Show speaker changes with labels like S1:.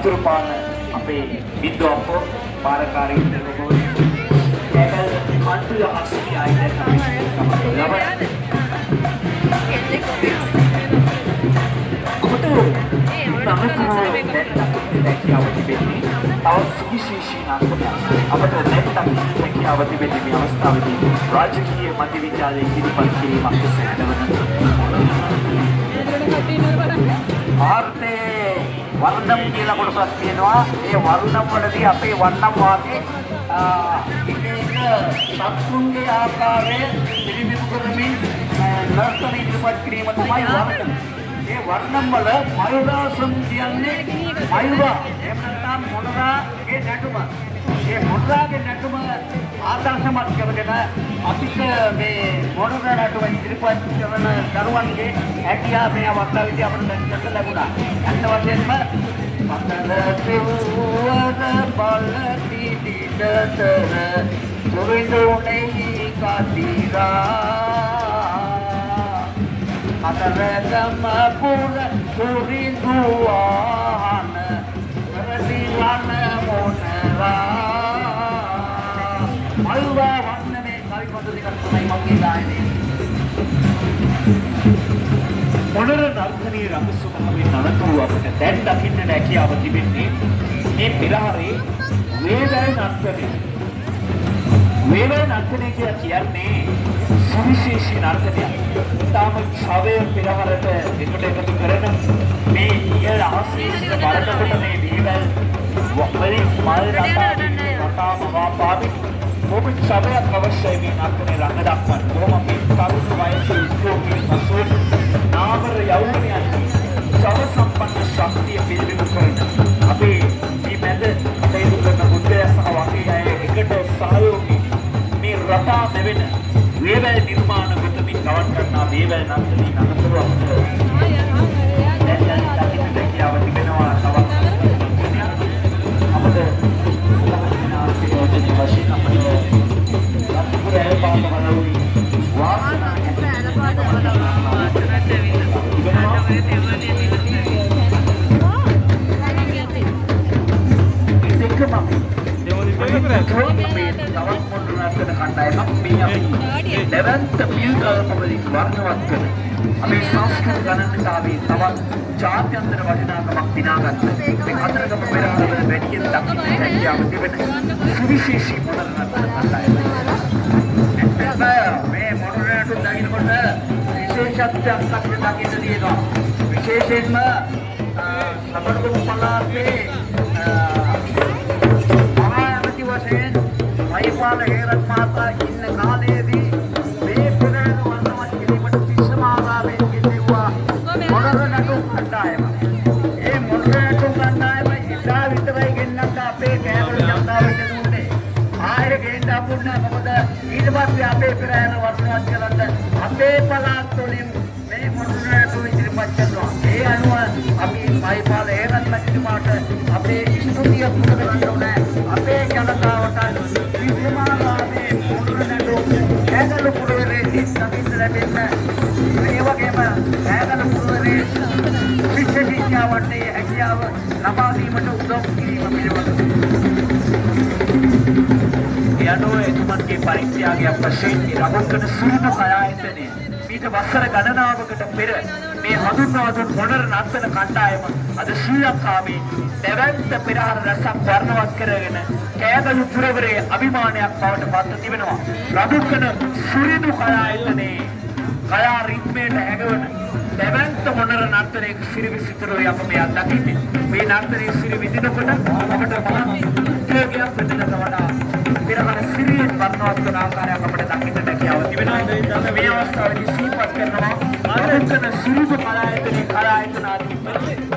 S1: අතුරුපාන අපේ විද්වාපෝ පාරකාරීන් දෙනකෝ ඒකල් කන්ටු අස්ටි ආයිද තමයි ලබන සුවිශේෂී නාටකයක් අපට නැත්තම් හැකියාව තිබෙන මේ අවස්ථාවේදී රාජකීය මධ්‍ය විද්‍යාලයේ ඉදිරිපත් කිරීමක් ආර්ථේ වර්ණම් කියලා කොටසක් තියෙනවා. ඒ වර්ණම් වලදී අපේ වර්ණම් වාගේ එක සත්තුන්ගේ ආකාරය පිළිබිඹු කරමින් නර්තන ඉදිරිපත් කිරීම තමයි වර්ණම්. ඒ වර්ණම් වල මයුරාසම් කියන්නේ මයුරා එහෙම නැත්නම් මොනරාගේ නැටුම. ඒ මොනරාගේ නැටුම ආදර්ශමත් කරගෙන අපිට මේ මොනරා නැටුම ඉදිරිපත් කරන දරුවන්ගේ හැකියාව මේ අවස්ථාවේදී අපිට දැක්කත් ලැබුණා. අන්න වශයෙන්ම පතල පෙවුවර බලටි දිඩතර සුරිඳුනේ කතිරා අතරගම පුර සුරිඳුවාන කරදිලන මොනරා මල්වා වන්නමේ කවි පද දෙකක් තමයි මගේ ගායනය. මොනර නර්තනයේ රංගසුමහමේ නරතුරු අපට දැන් දකින්න හැකියාව තිබෙන්නේ මේ පෙරහරේ වේවැල් නර්තනය. වේවැල් නර්තනය කියන්නේ සුවිශේෂී නර්තනයක්. තාම ඡවය පෙරහරට එකතු කරන මේ ඉහළ ආශ්‍රිත බලනකොට මේ වේවැල් වපරි මල් රටාව වාපාවි මොබ ඡවයක් අවශ්‍යයි මේ නර්තනයේ රංග දක්වන්න. කොහොම මේ තරුණ වයසේ ඉස්කෝපේ පසුව නාමර යෞවනයන් සව සම්පන්න ශක්තිය පිළිබිඹු කරන අපේ මේ මැද කටයුතු කරන බුද්ධය සහ වගේ අය එකට සහයෝගී මේ රටා මෙවෙන වේවැල් නිර්මාණ ගොතමින් ගවන් කරනා වේවැල් නර්තනී නගතුරු අපට දැන් දැකියාව තිබෙනවා තවත් අපට සුලභනාසිකෝජනි වශයෙන් අපට රත්පුර එල්පාතවලුයි වාසනා දෙවන්ත පියුකල්පවලින් වර්ණවත් කර අපේ සංස්කෘතික ගණනකාවේ තවත් ජාත්‍යන්තර වටිනාකමක් දිනාගත්ත මේ කතරගම පෙරහර වැඩියෙන් දක්වන හැකියාව තිබෙන සුවිශේෂී මොනර නර්තන කණ්ඩායම. මේ මොනරට දකින්නකොට විශේෂත්වයක් අපිට දකින්න තියෙනවා. විශේෂයෙන්ම සමරගම පළාතේ මහාමති වශයෙන් මහිපාල හේරත් මහතා ඉන්න කාලයේදී මේ පෙරහර වර්ණවත් කිරීමට විශ්වමාලාවෙන් ගෙනෙව්වා මොනර නටු කණ්ඩායම. ඒ මොනර නටු කණ්ඩායම ඉතා විතරයි ගෙන්නත් අපේ කෑවල ජනතාවට දුන්නේ. ආයෙ ගෙන්න අපුන්න මොකද ඊට පස්සේ අපේ පෙරහර වර්ණවත් කරන්න අපේ පළාත් වලින් මේ මොනර නටු ඉදිරිපත් කරනවා. ඒ අනුව අපි මහිපාල හේරත් මහත්මයාට අපේ ස්තුතිය පුද කරන්න ඕනේ. අපේ ජනතාවට විශ්වමාලාවේ මොනර නටු ඇදලු පුරවරේ දකින්න ලැබෙන්න ඒ වගේම ඇදලු පුරවරේ විශේෂීතාවට හැකියාව ලබා දීමට උදව් කිරීම පිළිබඳව යනෝ එතුමන්ගේ පරිත්‍යාගයක් වශයෙන් රබකන සුරුම කය ආයතනය ඊට වසර ගණනාවකට පෙර මේ හඳුන්වා දුන් මොනර නර්තන කණ්ඩායම අද ශ්‍රී ලංකාවේ දෙවන්ත පෙරහර රසක් වර්ණවත් කරගෙන කෑගලු පුරවරේ අභිමානයක් බවට පත් තිබෙනවා. රබකන සුරිදු කය ආයතනයේ කයා රිද්මයට හැගවන දෙවන්ත මොනර නර්තනයේ සිරිවිසිතරෝයි අප මේ දකින්නේ. මේ නර්තනයේ සිරිවිදිනකොට අපට මහත්කමක් වෙනකට වඩා පෙරහර සිරියෙන් වර්ණවත් කරන ආකාරයක් අපට දකින්නට හැකියාව තිබෙනවා. මේ අවස්ථාවේදී සිහිපත් කරනවා ආරම්භන සුරුප කලායතනයේ කලායතන ආදී